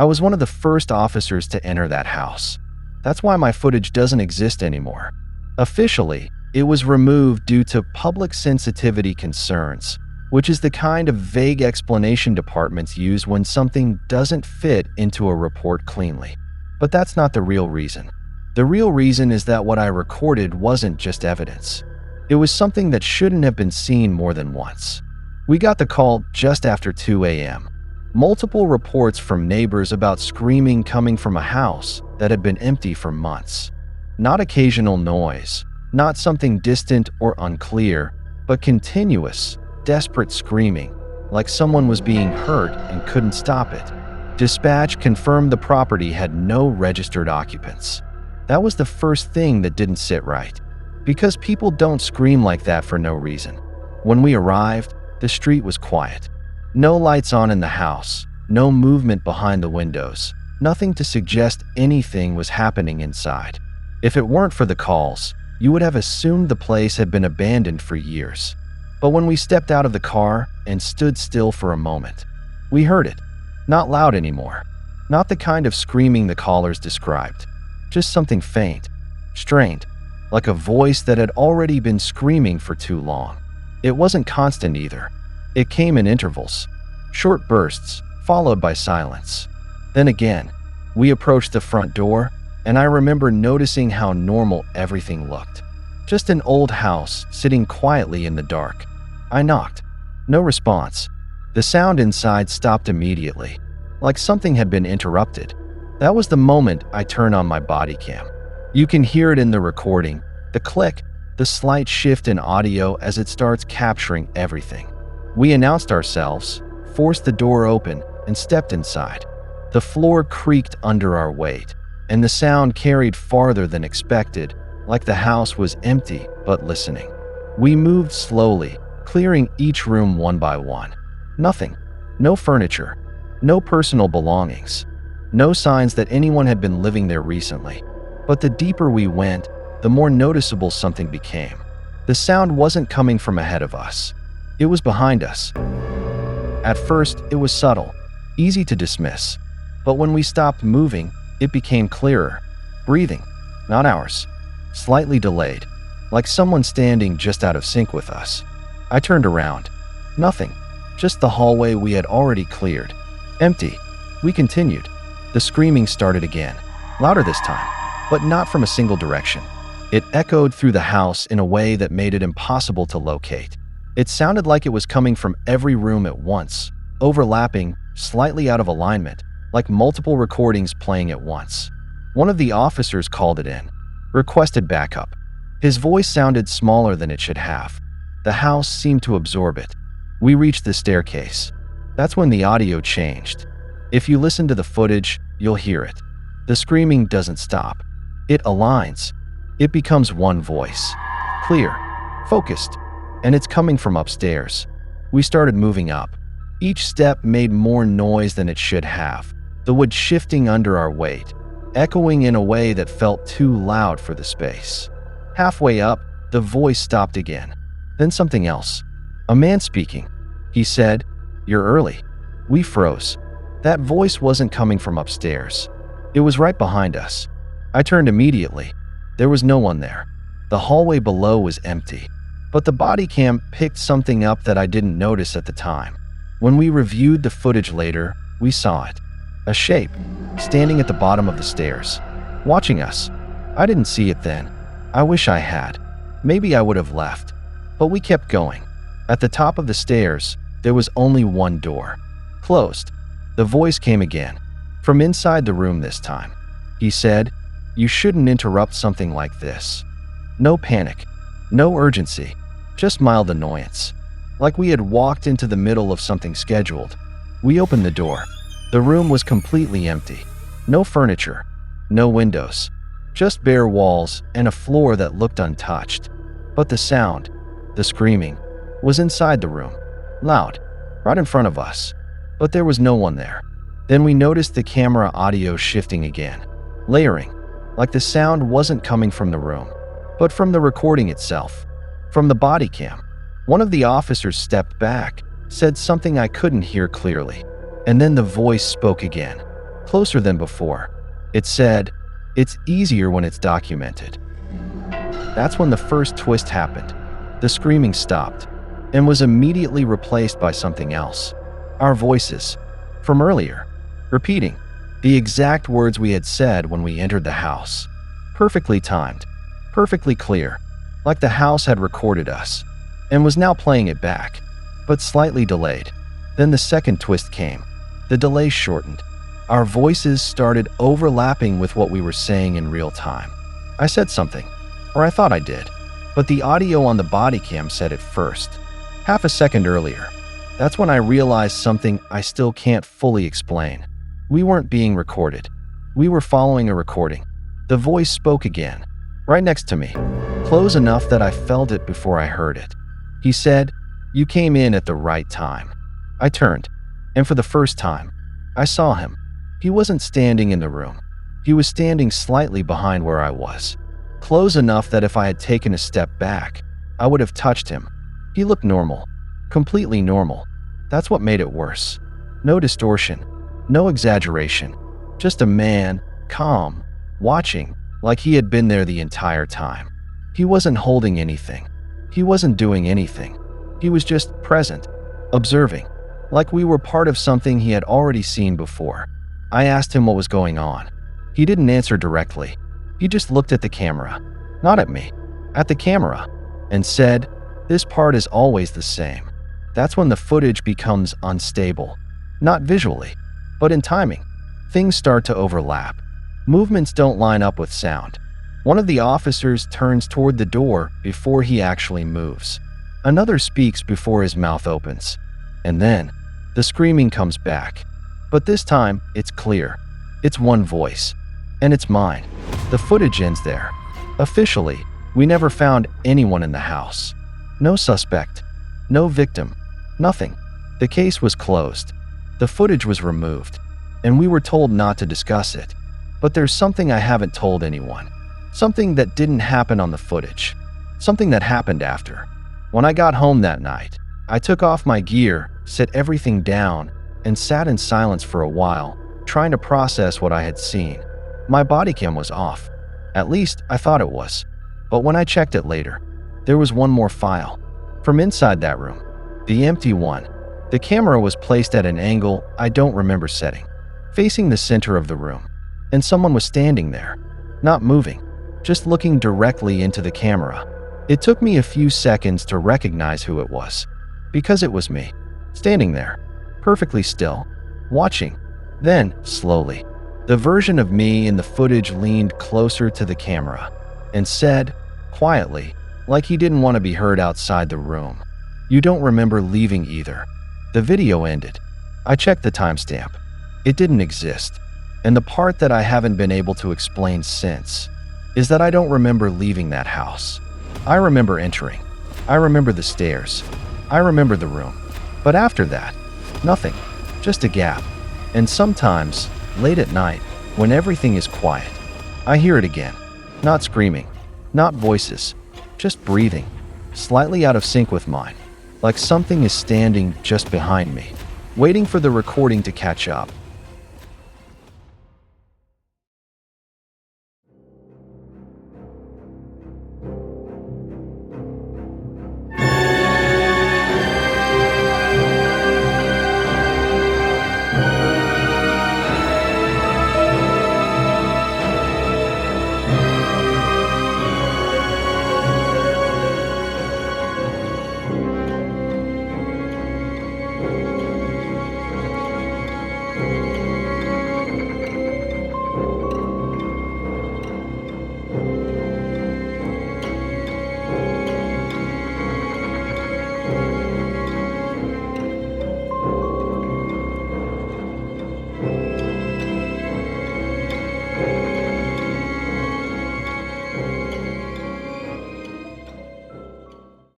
I was one of the first officers to enter that house. That's why my footage doesn't exist anymore. Officially, it was removed due to public sensitivity concerns, which is the kind of vague explanation departments use when something doesn't fit into a report cleanly. But that's not the real reason. The real reason is that what I recorded wasn't just evidence. It was something that shouldn't have been seen more than once. We got the call just after 2 a.m. Multiple reports from neighbors about screaming coming from a house that had been empty for months. Not occasional noise, not something distant or unclear, but continuous, desperate screaming, like someone was being hurt and couldn't stop it. Dispatch confirmed the property had no registered occupants. That was the first thing that didn't sit right, because people don't scream like that for no reason. When we arrived, the street was quiet. No lights on in the house, no movement behind the windows, nothing to suggest anything was happening inside. If it weren't for the calls, you would have assumed the place had been abandoned for years. But when we stepped out of the car and stood still for a moment, we heard it. Not loud anymore. Not the kind of screaming the callers described. Just something faint, strained, like a voice that had already been screaming for too long. It wasn't constant either. It came in intervals, short bursts, followed by silence. Then again, we approached the front door, and I remember noticing how normal everything looked. Just an old house sitting quietly in the dark. I knocked. No response. The sound inside stopped immediately, like something had been interrupted. That was the moment I turned on my body cam. You can hear it in the recording, the click, the slight shift in audio as it starts capturing everything. We announced ourselves, forced the door open, and stepped inside. The floor creaked under our weight, and the sound carried farther than expected, like the house was empty but listening. We moved slowly, clearing each room one by one. Nothing. No furniture. No personal belongings. No signs that anyone had been living there recently. But the deeper we went, the more noticeable something became. The sound wasn't coming from ahead of us. It was behind us. At first, it was subtle, easy to dismiss. But when we stopped moving, it became clearer. Breathing, not ours. Slightly delayed, like someone standing just out of sync with us. I turned around. Nothing. Just the hallway we had already cleared. Empty. We continued. The screaming started again. Louder this time, but not from a single direction. It echoed through the house in a way that made it impossible to locate. It sounded like it was coming from every room at once, overlapping, slightly out of alignment, like multiple recordings playing at once. One of the officers called it in, requested backup. His voice sounded smaller than it should have. The house seemed to absorb it. We reached the staircase. That's when the audio changed. If you listen to the footage, you'll hear it. The screaming doesn't stop. It aligns. It becomes one voice. Clear. Focused. And it's coming from upstairs. We started moving up. Each step made more noise than it should have. The wood shifting under our weight, echoing in a way that felt too loud for the space. Halfway up, the voice stopped again. Then something else. A man speaking. He said, "You're early." We froze. That voice wasn't coming from upstairs. It was right behind us. I turned immediately. There was no one there. The hallway below was empty. But the body cam picked something up that I didn't notice at the time. When we reviewed the footage later, we saw it. A shape, standing at the bottom of the stairs, watching us. I didn't see it then. I wish I had. Maybe I would have left. But we kept going. At the top of the stairs, there was only one door. Closed. The voice came again. From inside the room this time. He said, "You shouldn't interrupt something like this." No panic. No urgency. Just mild annoyance. Like we had walked into the middle of something scheduled. We opened the door. The room was completely empty. No furniture. No windows. Just bare walls and a floor that looked untouched. But the sound, the screaming, was inside the room. Loud. Right in front of us. But there was no one there. Then we noticed the camera audio shifting again. Layering. Like the sound wasn't coming from the room, but from the recording itself. From the body cam. One of the officers stepped back, said something I couldn't hear clearly. And then the voice spoke again. closer than before. It said, "It's easier when it's documented." That's when the first twist happened. The screaming stopped and was immediately replaced by something else. Our voices, from earlier, repeating the exact words we had said when we entered the house. Perfectly timed, perfectly clear, like the house had recorded us and was now playing it back, but slightly delayed. Then the second twist came. The delay shortened. Our voices started overlapping with what we were saying in real time. I said something, or I thought I did, but the audio on the body cam said it first, half a second earlier. That's when I realized something I still can't fully explain. We weren't being recorded. We were following a recording. The voice spoke again, right next to me, close enough that I felt it before I heard it. He said, "You came in at the right time." I turned, and for the first time, I saw him. He wasn't standing in the room. He was standing slightly behind where I was, close enough that if I had taken a step back, I would have touched him. He looked normal, completely normal. That's what made it worse. No distortion, no exaggeration, just a man, calm, watching, like he had been there the entire time. He wasn't holding anything. He wasn't doing anything. He was just present, observing, like we were part of something he had already seen before. I asked him what was going on. He didn't answer directly. He just looked at the camera, not at me, at the camera, and said, "This part is always the same." That's when the footage becomes unstable, not visually, but in timing. Things start to overlap. Movements don't line up with sound. One of the officers turns toward the door before he actually moves. Another speaks before his mouth opens. And then, the screaming comes back. But this time, it's clear. It's one voice. And it's mine. The footage ends there. Officially, we never found anyone in the house. No suspect. No victim. Nothing. The case was closed. The footage was removed. And we were told not to discuss it. But there's something I haven't told anyone. Something that didn't happen on the footage. Something that happened after. When I got home that night, I took off my gear, set everything down, and sat in silence for a while, trying to process what I had seen. My body cam was off. At least, I thought it was. But when I checked it later, there was one more file. From inside that room. The empty one. The camera was placed at an angle I don't remember setting, facing the center of the room. And someone was standing there, not moving, just looking directly into the camera. It took me a few seconds to recognize who it was, because it was me, standing there, perfectly still, watching. Then, slowly, the version of me in the footage leaned closer to the camera and said, quietly, like he didn't want to be heard outside the room, "You don't remember leaving either." The video ended. I checked the timestamp. It didn't exist. And the part that I haven't been able to explain since is that I don't remember leaving that house. I remember entering. I remember the stairs. I remember the room. But after that, nothing. Just a gap. And sometimes, late at night, when everything is quiet, I hear it again. Not screaming. Not voices. Just breathing. Slightly out of sync with mine. Like something is standing just behind me, waiting for the recording to catch up.